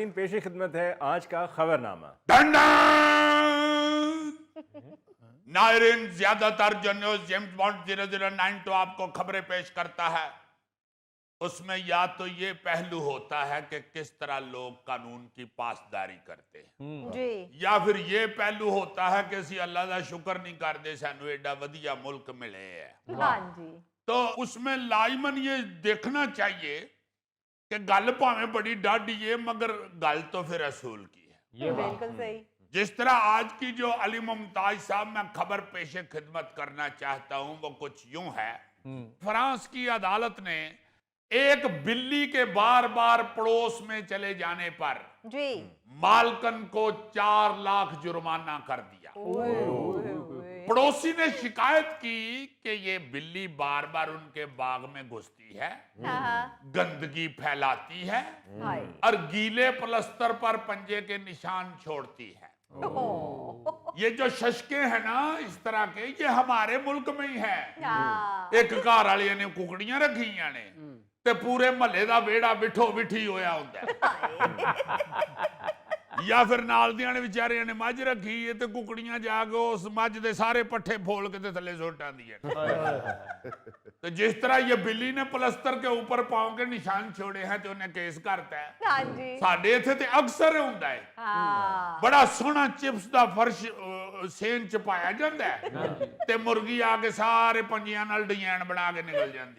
नाजरीन, पेश खिदमत है आज का खबरनामा। नाजरीन, ज्यादातर जो न्यूज जेम्स बॉन्ड 009 तो आपको खबरें पेश करता है, उसमें या तो ये पहलू होता है कि किस तरह लोग कानून की पासदारी करते हैं जी। या फिर ये पहलू होता है कि असी अल्लाह का शुक्र नहीं करते सानू एडा वधिया मुल्क मिले है। हाँ जी। तो उसमें लाइमन ये देखना चाहिए कि गल भावें बड़ी डाढ़ी है मगर गल तो फिर असूल की है। बिल्कुल सही। जिस तरह आज की जो अली मुमताज साहब मैं खबर पेशे खिदमत करना चाहता हूं वो कुछ यूं है। फ्रांस की अदालत ने एक बिल्ली के बार बार पड़ोस में चले जाने पर जी। मालकन को 4 लाख जुर्माना कर दिया। पड़ोसी ने शिकायत की कि ये बिल्ली बार बार उनके बाग में घुसती है, गंदगी फैलाती है और गीले प्लस्तर पर पंजे के निशान छोड़ती है। ये जो शशके हैं ना इस तरह के, ये हमारे मुल्क में ही है। एक घर वाले ने कुकड़ियां रखियां ने ते पूरे महल्ले का वेड़ा बिठो बिठी होया होता है। या फिर नाल दियां ने विचारियां ने मझ रखी है ते कुकड़ियां जाके उस मझ दे सारे पट्ठे फोल के ते थले सुट आंदियां। तो जिस तरह ये बिल्ली ने प्लस्तर के ऊपर पांव के निशान छोड़े हैं तो उन्हें केस करता है। हाँ जी। साडे इत्थे ते अक्सर हुंदा है। हाँ। बड़ा सोहना चिप्स दा फर्श सेन च पाया जाता है ते मुर्गी आके सारे पंजियां नाल डिजाइन बना के निकल जाती।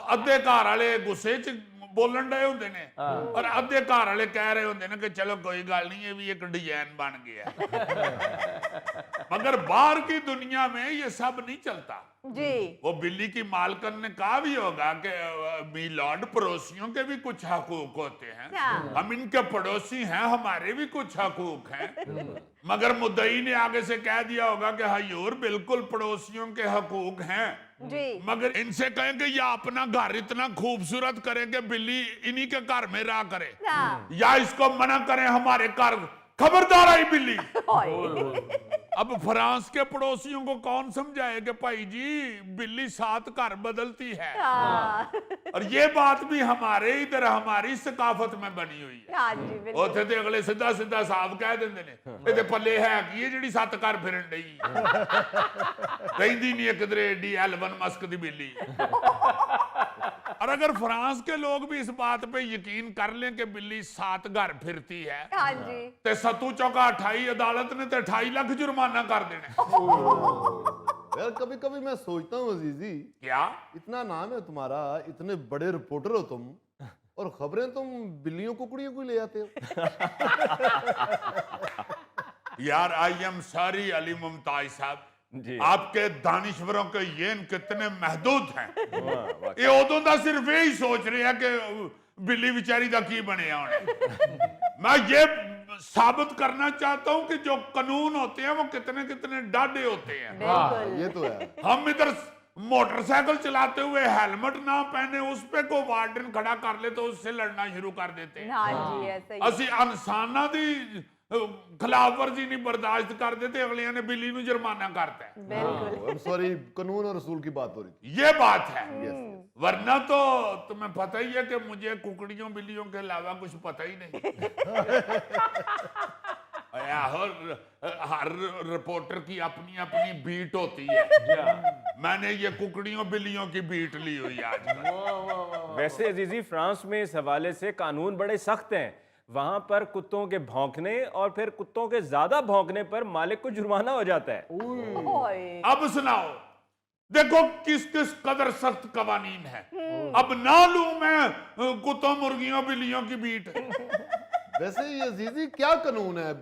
अद्धे घर वाले गुस्से च बोलन डे होंदे ने और अद्धे घर वाले कह रहे होंदे ने कि चलो कोई गल नहीं, ये भी एक डिजाइन बन गया। मगर बाहर की दुनिया में ये सब नहीं चलता जी। वो बिल्ली की मालकन ने कहा भी होगा कि मीलॉर्ड पड़ोसियों के भी कुछ हकूक होते हैं, हम इनके पड़ोसी हैं, हमारे भी कुछ हकूक हैं। मगर मुद्दई ने आगे से कह दिया होगा कि हजूर बिल्कुल पड़ोसियों के हकूक हैं, जी। मगर इनसे कहें कि या अपना घर इतना खूबसूरत करें कि बिल्ली इन्हीं के घर में रहा करे, या इसको मना करें हमारे घर, खबरदार आई बिल्ली। अब फ्रांस के पड़ोसियों को कौन समझाए कि भाई जी बिल्ली 7 घर बदलती है। और ये बात भी हमारे इधर हमारी सकाफत में बनी हुई है। हाँ जी, बिल्कुल। ਉੱਥੇ ਤੇ ਅਗਲੇ ਸਿੱਧਾ ਸਿੱਧਾ ਸਾਫ਼ ਕਹਿ ਦਿੰਦੇ ਨੇ ਇਹਦੇ ਪੱਲੇ ਹੈ ਕੀ ਇਹ ਜਿਹੜੀ 7 ਘਰ ਫਿਰਨ ਡਈ ਰਹਿੰਦੀ ਨਹੀਂ ਕਿਧਰੇ ਏਡੀ ਐਲਵਨ ਮਸਕ ਦੀ ਬਿੱਲੀ। और अगर फ्रांस के लोग भी इस बात पे यकीन कर लें कि बिल्ली 7 घर फिरती है, हाँ जी। ते सत्तू चौका 28 अदालत ने ते 28 लाख जुर्माना कर देने। यार कभी कभी मैं सोचता हूँ अजीजी, क्या इतना नाम है तुम्हारा, इतने बड़े रिपोर्टर हो तुम और खबरें तुम बिल्लियों कुकड़ियों को ले आते हो। यार I am sorry Ali Mumtaz साहब, आपके दानिश्वरों के येन कितने महदूद हैं। ये उदों दा सिर्फ यही सोच रहे हैं कि बिल्ली बेचारी दा की बने होने। मैं ये साबित करना चाहता हूं कि जो कानून होते हैं वो कितने कितने डाढ़े होते हैं। ये तो है। हम इधर मोटरसाइकिल चलाते हुए हेलमेट ना पहने उस पे को वार्डन खड़ा कर ले तो उससे लड़ना शुरू कर देते हैं। हाँ जी, ऐसा ही। ਅਸੀਂ ਇਨਸਾਨਾਂ ਦੀ खिलाफ वर्जी नहीं बर्दाश्त कर देते, अगलिया ने बिल्ली ਨੂੰ जुर्माना करता है। बिल्कुल। सॉरी, कानून और रसूल की बात हो रही थी। ये बात है। वरना तो तुम्हें पता ही है कि मुझे कुकड़ियों बिल्लियों के अलावा कुछ पता ही नहीं। हर रिपोर्टर की अपनी अपनी बीट होती है। मैंने ये कुकड़ियों बिल्लियों की बीट ली हुई आज। वैसे अजीजी, फ्रांस में इस हवाले से कानून बड़े सख्त हैं। वहां पर कुत्तों के भौंकने और फिर कुत्तों के ज्यादा भौंकने पर मालिक को जुर्माना हो जाता है। अब सुनाओ, देखो किस किस कदर सख्त कवानीन है। अब ना लूं मैं कुत्तों मुर्गियों बिल्लियों की बीट। वैसे ये अजीजी क्या कानून है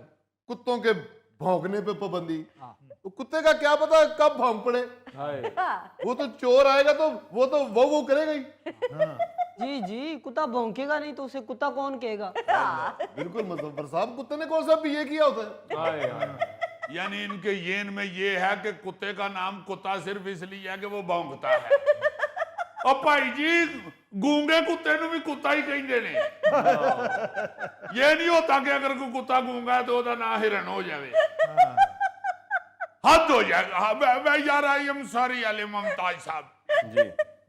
कुत्तों के भौंकने पे पाबंदी? तो कुत्ते का क्या पता कब भौंक पड़े। वो तो चोर आएगा तो वो करेगा ही। जी जी, कुत्ता भौंकेगा नहीं तो उसे कुत्ता कौन कहेगा? बिल्कुल मुजफ्फर साहब, कुत्ते ने कौन सा बीए किया होता है? यानी इनके येन में ये है कि कुत्ते का नाम कुत्ता सिर्फ इसलिए है कि वो भौंकता है। और भाई जी गूंगे कुत्ते ਨੂੰ भी कुत्ता ही ਕਹਿੰਦੇ ਨੇ। ये नहीं होता कि अगर कोई कुत्ता गूंगा है तो उसका नाम हिरन हो जाए। हद हो जाएगा। यार I am sorry Ali Mumtaz साहब।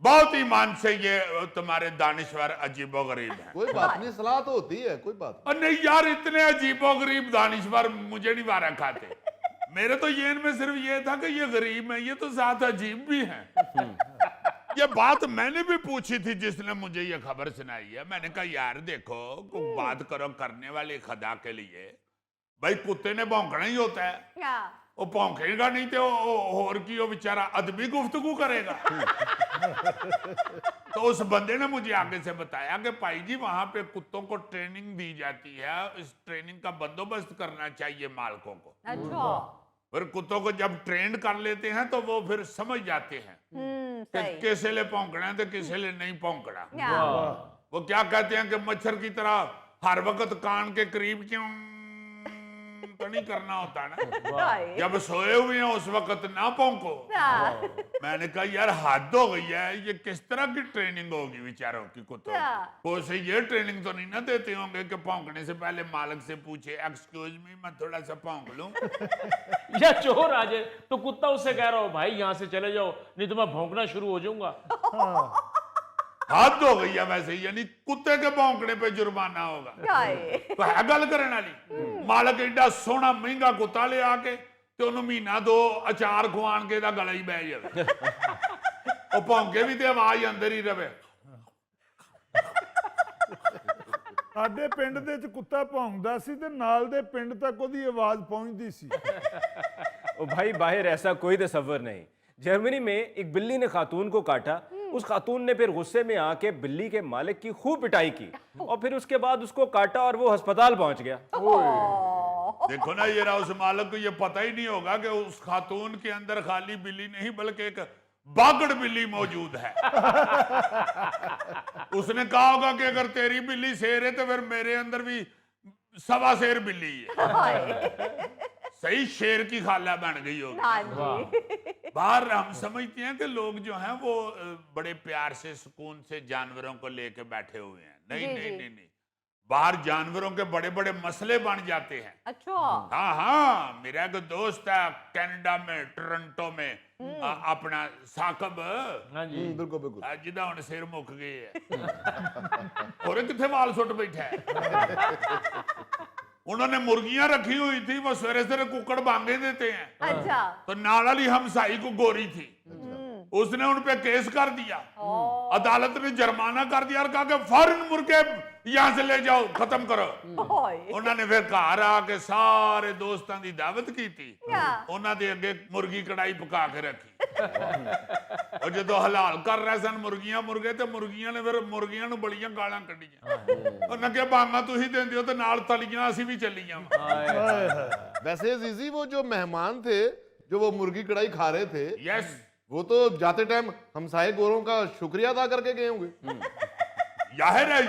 बहुत ईमान से ये तुम्हारे दानिश्वर अजीबो गरीब हैं। कोई बात नहीं, सलाह तो होती है, कोई बात और नहीं यार, इतने अजीबो गरीब दानिश्वर मुझे नहीं वारा खाते। मेरे तो ये इनमें सिर्फ ये था कि ये गरीब है, ये तो साथ अजीब भी हैं। ये बात मैंने भी पूछी थी जिसने मुझे ये खबर सुनाई है। मैंने कहा यार देखो, कोई बात करो करने वाली खुदा के लिए। भाई कुत्ते ने भौंकना ही होता है, वो भौंकेगा नहीं तो और की वो बेचारा अदबी गुफ्तगू करेगा। तो उस बंदे ने मुझे आगे से बताया कि भाई जी वहां पे कुत्तों को ट्रेनिंग दी जाती है, इस ट्रेनिंग का बंदोबस्त करना चाहिए मालकों को। अच्छा। फिर कुत्तों को जब ट्रेंड कर लेते हैं तो वो फिर समझ जाते हैं कि सही। किसे ले भौंकना है तो किसे ले नहीं भौंकना। या। वो क्या कहते हैं कि मच्छर की तरह हर वक्त कान के करीब क्यों तो नहीं करना होता ना, राइट। जब सोए हुए हैं उस वक्त ना भौंको। हाँ। मैंने कहा यार हद हो गई है, ये किस तरह की ट्रेनिंग होगी बेचारों की कुत्तों की? हाँ। वो से ये ट्रेनिंग तो नहीं ना देते होंगे कि भौंकने से पहले मालिक से पूछे एक्सक्यूज मी मैं थोड़ा सा भौंक लूं। या चोर आ जाए तो कुत्ता उससे कह रहा हो भाई यहाँ से चले जाओ नहीं तो मैं भौंकना शुरू हो जाऊंगा। हद हो गई है वैसे, यानी कुत्ते के भौंकने पे जुर्माना होगा। राइट। तो है गल करने वाली। मालिक एडा सोहना महंगा कुत्ता ले आके ते उन्होंने महीना दो अचार खुआन के दा गला ही बह जाए, वो भौंके भी ते आवाज अंदर ही रवे। ਸਾਡੇ ਪਿੰਡ ਦੇ ਵਿੱਚ ਕੁੱਤਾ ਭੌਂਕਦਾ ਸੀ ਤੇ ਨਾਲ ਦੇ ਪਿੰਡ ਤੱਕ ਉਹਦੀ ਆਵਾਜ਼ ਪਹੁੰਚਦੀ ਸੀ। ओ भाई बाहर ऐसा कोई तसव्वुर नहीं। जर्मनी में एक बिल्ली ने खातून को काटा। उस खातून ने फिर गुस्से में आके बिल्ली के मालिक की खूब पिटाई की और फिर उसके बाद उसको काटा और वो अस्पताल पहुंच गया। देखो ना ये उस मालिक को ये पता ही नहीं होगा कि उस खातून के अंदर खाली बिल्ली नहीं बल्कि एक बागड़ बिल्ली मौजूद है। उसने कहा होगा कि अगर तेरी बिल्ली शेर है तो फिर मेरे अंदर भी सवा शेर बिल्ली है। सही शेर की खाला बन गई होगी। हाँ जी। बाहर हम समझते हैं कि लोग जो हैं वो बड़े प्यार से सुकून से जानवरों को लेके बैठे हुए हैं। नहीं जी, नहीं जी। नहीं नहीं, बाहर जानवरों के बड़े बड़े मसले बन जाते हैं। अच्छा। हाँ हाँ, मेरा एक दोस्त है कनाडा में टोरंटो में, अपना साकब हाँ जी। बिल्कुल बिल्कुल। जिदा हुण सिर मुक गए है और किथे वाल सुट बैठा है। उन्होंने मुर्गियां रखी हुई थी, वो सवेरे सवेरे कुकड़ बांगे देते हैं। अच्छा। तो नाल वाली हमसाई को गोरी थी, उसने उन पे केस कर दिया। अदालत ने जुर्माना कर दिया और कहा कि फौरन मुर्गे यहां से ले जाओ, खत्म करो। उन्होंने फिर घर आके सारे दोस्तों की दावत की थी, उन्होंने अगे मुर्गी कढ़ाई पका के रखी और जो हलाल कर रहे सन मुर्गियां मुर्गे तो मुर्गियां ने फिर मुर्गियां नूं बड़ियां गालां कढ़ियां। उन्होंने कहा बांगा तुसीं देंदे हो ते नाल तलियां असीं भी चलियां। वैसे जीजी वो जो मेहमान थे जो वो मुर्गी कढ़ाई खा रहे थे, यस, वो तो जाते टाइम हमसाये गोरों का शुक्रिया अदा करके गए होंगे। जाहिर है